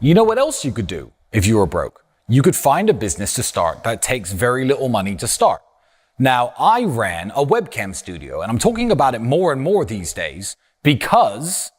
You know what else you could do if you were broke? You could find a business to start that takes very little money to start. Now, I ran a webcam studio, and I'm talking about it more and more these days because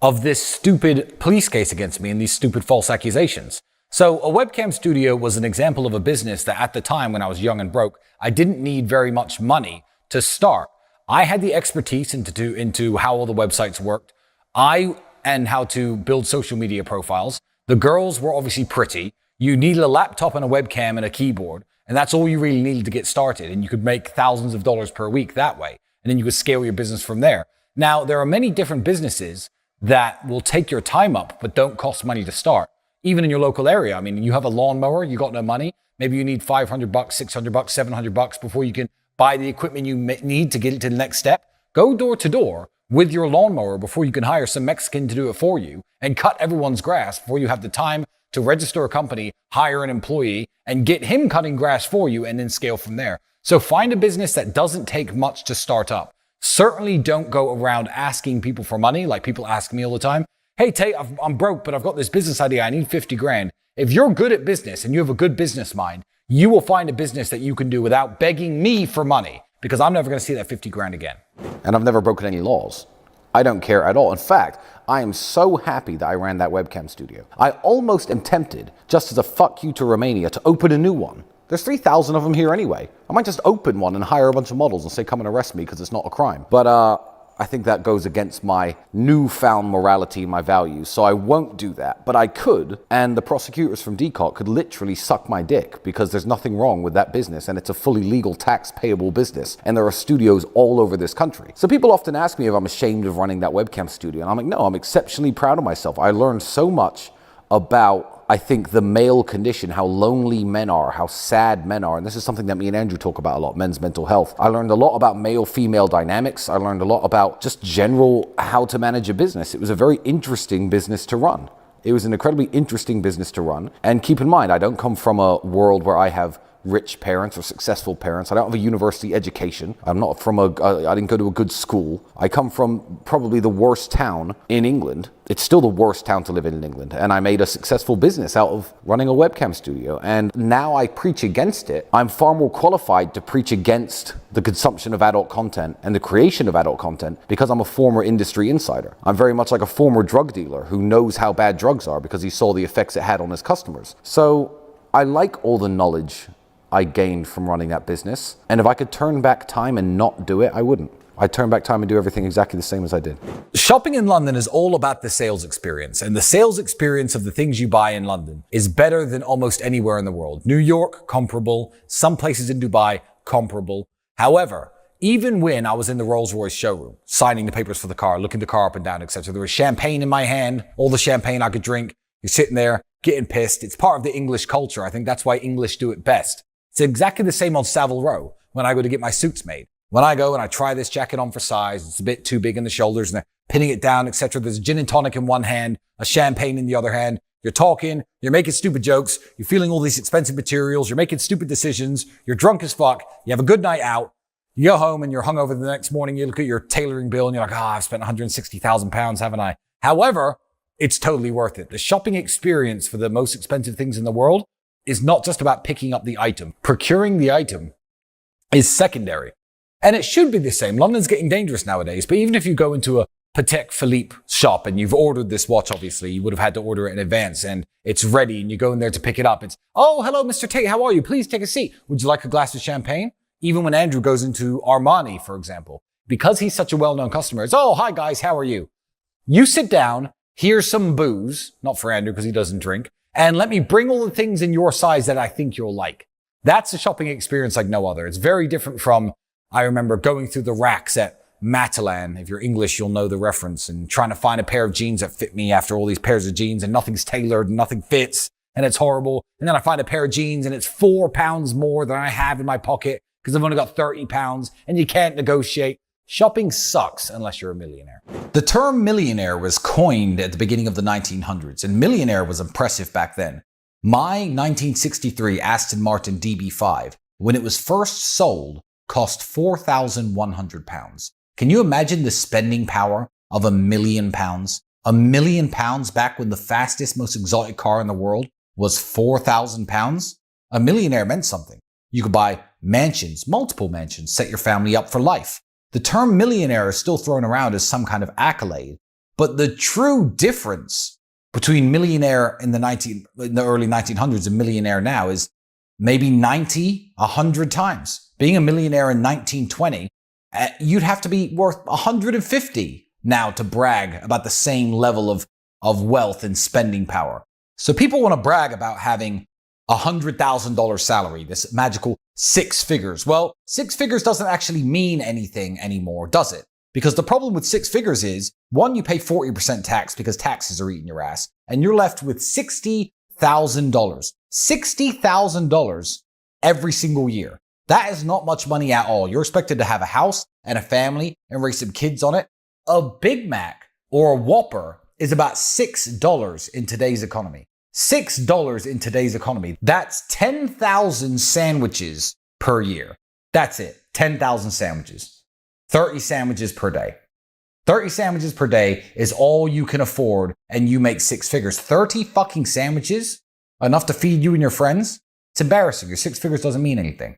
of this stupid police case against me and these stupid false accusations. So a webcam studio was an example of a business that at the time when I was young and broke, I didn't need very much money to start. I had the expertise into how all the websites worked. And how to build social media profiles. The girls were obviously pretty. You needed a laptop and a webcam and a keyboard, and that's all you really needed to get started. And you could make thousands of dollars per week that way. And then you could scale your business from there. Now, there are many different businesses that will take your time up, but don't cost money to start. Even in your local area. I mean, you have a lawnmower, you got no money. Maybe you need $500, $600, $700 before you can buy the equipment you need to get it to the next step. Go door to door with your lawnmower before you can hire some Mexican to do it for you and cut everyone's grass before you have the time to register a company, hire an employee, and get him cutting grass for you and then scale from there. So find a business that doesn't take much to start up. Certainly don't go around asking people for money like people ask me all the time. Hey, Tate, I'm broke, but I've got this business idea. I need 50 grand. If you're good at business and you have a good business mind, you will find a business that you can do without begging me for money, because I'm never going to see that 50 grand again. And I've never broken any laws. I don't care at all. In fact, I am so happy that I ran that webcam studio. I almost am tempted, just as a fuck you to Romania, to open a new one. There's 3,000 of them here anyway. I might just open one and hire a bunch of models and say, come and arrest me because it's not a crime. But I think that goes against my newfound morality and my values, so I won't do that. But I could, and the prosecutors from DCOT could literally suck my dick because there's nothing wrong with that business and it's a fully legal tax payable business and there are studios all over this country. So people often ask me if I'm ashamed of running that webcam studio, and I'm like, no, I'm exceptionally proud of myself. I learned so much about, I think, the male condition, how lonely men are, how sad men are. And this is something that me and Andrew talk about a lot, men's mental health. I learned a lot about male-female dynamics. I learned a lot about just general how to manage a business. It was a very interesting business to run. It was an incredibly interesting business to run. And keep in mind, I don't come from a world where I have rich parents or successful parents. I don't have a university education. I didn't go to a good school. I come from probably the worst town in England. It's still the worst town to live in England. And I made a successful business out of running a webcam studio. And now I preach against it. I'm far more qualified to preach against the consumption of adult content and the creation of adult content because I'm a former industry insider. I'm very much like a former drug dealer who knows how bad drugs are because he saw the effects it had on his customers. So I like all the knowledge I gained from running that business. And if I could turn back time and not do it, I wouldn't. I'd turn back time and do everything exactly the same as I did. Shopping in London is all about the sales experience. And the sales experience of the things you buy in London is better than almost anywhere in the world. New York, comparable. Some places in Dubai, comparable. However, even when I was in the Rolls-Royce showroom, signing the papers for the car, looking the car up and down, etc., there was champagne in my hand, all the champagne I could drink. You're sitting there, getting pissed. It's part of the English culture. I think that's why English do it best. It's exactly the same on Savile Row when I go to get my suits made. When I go and I try this jacket on for size, it's a bit too big in the shoulders and they're pinning it down, etc. There's a gin and tonic in one hand, a champagne in the other hand. You're talking, you're making stupid jokes, you're feeling all these expensive materials, you're making stupid decisions, you're drunk as fuck, you have a good night out, you go home and you're hungover the next morning, you look at your tailoring bill and you're like, I've spent 160,000 pounds, haven't I? However, it's totally worth it. The shopping experience for the most expensive things in the world is not just about picking up the item. Procuring the item is secondary. And it should be the same. London's getting dangerous nowadays, but even if you go into a Patek Philippe shop and you've ordered this watch, obviously, you would have had to order it in advance and it's ready and you go in there to pick it up. It's, oh, hello, Mr. Tate, how are you? Please take a seat. Would you like a glass of champagne? Even when Andrew goes into Armani, for example, because he's such a well-known customer, it's, oh, hi guys, how are you? You sit down, here's some booze, not for Andrew because he doesn't drink, and let me bring all the things in your size that I think you'll like. That's a shopping experience like no other. It's very different from, I remember going through the racks at Matalan. If you're English, you'll know the reference, and trying to find a pair of jeans that fit me after all these pairs of jeans and nothing's tailored and nothing fits and it's horrible. And then I find a pair of jeans and it's 4 pounds more than I have in my pocket because I've only got 30 pounds and you can't negotiate. Shopping sucks unless you're a millionaire. The term millionaire was coined at the beginning of the 1900s, and millionaire was impressive back then. My 1963 Aston Martin DB5, when it was first sold, cost £4,100. Can you imagine the spending power of £1 million? £1,000,000 back when the fastest, most exotic car in the world was £4,000. A millionaire meant something. You could buy mansions, multiple mansions, set your family up for life. The term millionaire is still thrown around as some kind of accolade, but the true difference between millionaire in the early 1900s and millionaire now is maybe 90, 100 times. Being a millionaire in 1920, you'd have to be worth 150 now to brag about the same level of wealth and spending power. So people want to brag about having $100,000 salary, this magical 6 figures. Well, 6 figures doesn't actually mean anything anymore, does it? Because the problem with 6 figures is, one, you pay 40% tax because taxes are eating your ass, and you're left with $60,000. $60,000 every single year. That is not much money at all. You're expected to have a house and a family and raise some kids on it. A Big Mac or a Whopper is about $6 in today's economy. $6 in today's economy. That's 10,000 sandwiches per year. That's it. 10,000 sandwiches. 30 sandwiches per day. 30 sandwiches per day is all you can afford, and you make 6 figures. 30 fucking sandwiches? Enough to feed you and your friends? It's embarrassing. Your 6 figures doesn't mean anything.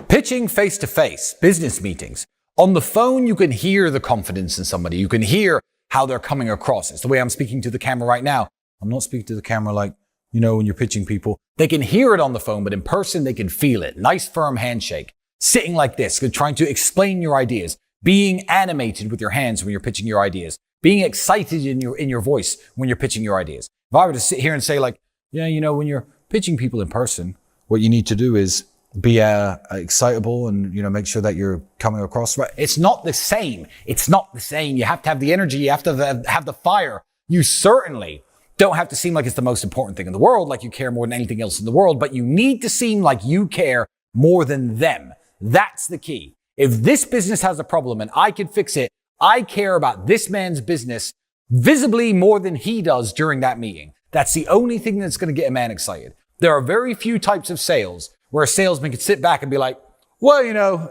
Pitching face-to-face, business meetings. On the phone, you can hear the confidence in somebody. You can hear how they're coming across. It's the way I'm speaking to the camera right now. I'm not speaking to the camera like, when you're pitching people. They can hear it on the phone, but in person, they can feel it. Nice, firm handshake. Sitting like this, trying to explain your ideas. Being animated with your hands when you're pitching your ideas. Being excited in your voice when you're pitching your ideas. If I were to sit here and say like, when you're pitching people in person, what you need to do is be excitable and, make sure that you're coming across right. It's not the same. It's not the same. You have to have the energy. You have to have the fire. You certainly don't have to seem like it's the most important thing in the world, like you care more than anything else in the world, but you need to seem like you care more than them. That's the key. If this business has a problem and I can fix it, I care about this man's business visibly more than he does during that meeting. That's the only thing that's going to get a man excited. There are very few types of sales where a salesman can sit back and be like, well,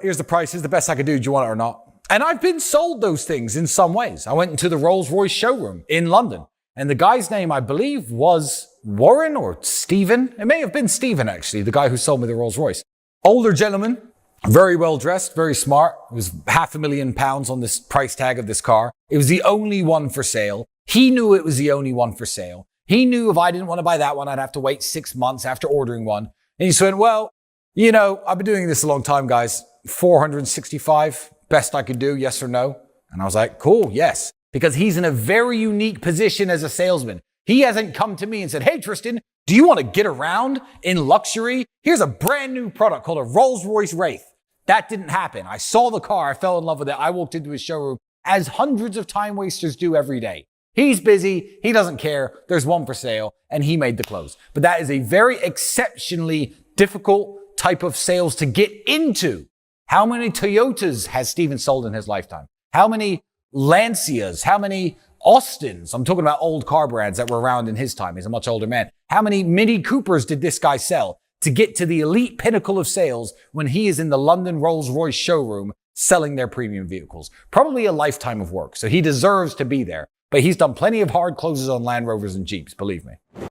here's the price. Here's the best I could do. Do you want it or not? And I've been sold those things in some ways. I went into the Rolls-Royce showroom in London, and the guy's name, I believe, was Warren or Stephen. It may have been Stephen, actually, the guy who sold me the Rolls-Royce. Older gentleman, very well dressed, very smart. It was £500,000 on this price tag of this car. It was the only one for sale. He knew it was the only one for sale. He knew if I didn't want to buy that one, I'd have to wait 6 months after ordering one. And he said, well, I've been doing this a long time, guys. 465, best I could do, yes or no? And I was like, cool, yes. Because he's in a very unique position as a salesman. He hasn't come to me and said, hey, Tristan, do you want to get around in luxury? Here's a brand new product called a Rolls-Royce Wraith. That didn't happen. I saw the car. I fell in love with it. I walked into his showroom as hundreds of time wasters do every day. He's busy. He doesn't care. There's one for sale, and he made the close. But that is a very exceptionally difficult type of sales to get into. How many Toyotas has Steven sold in his lifetime? How many Lancias? How many Austins? I'm talking about old car brands that were around in his time. He's a much older man. How many Mini Coopers did this guy sell to get to the elite pinnacle of sales when he is in the London Rolls-Royce showroom selling their premium vehicles? Probably a lifetime of work. So he deserves to be there. But he's done plenty of hard closes on Land Rovers and Jeeps, believe me.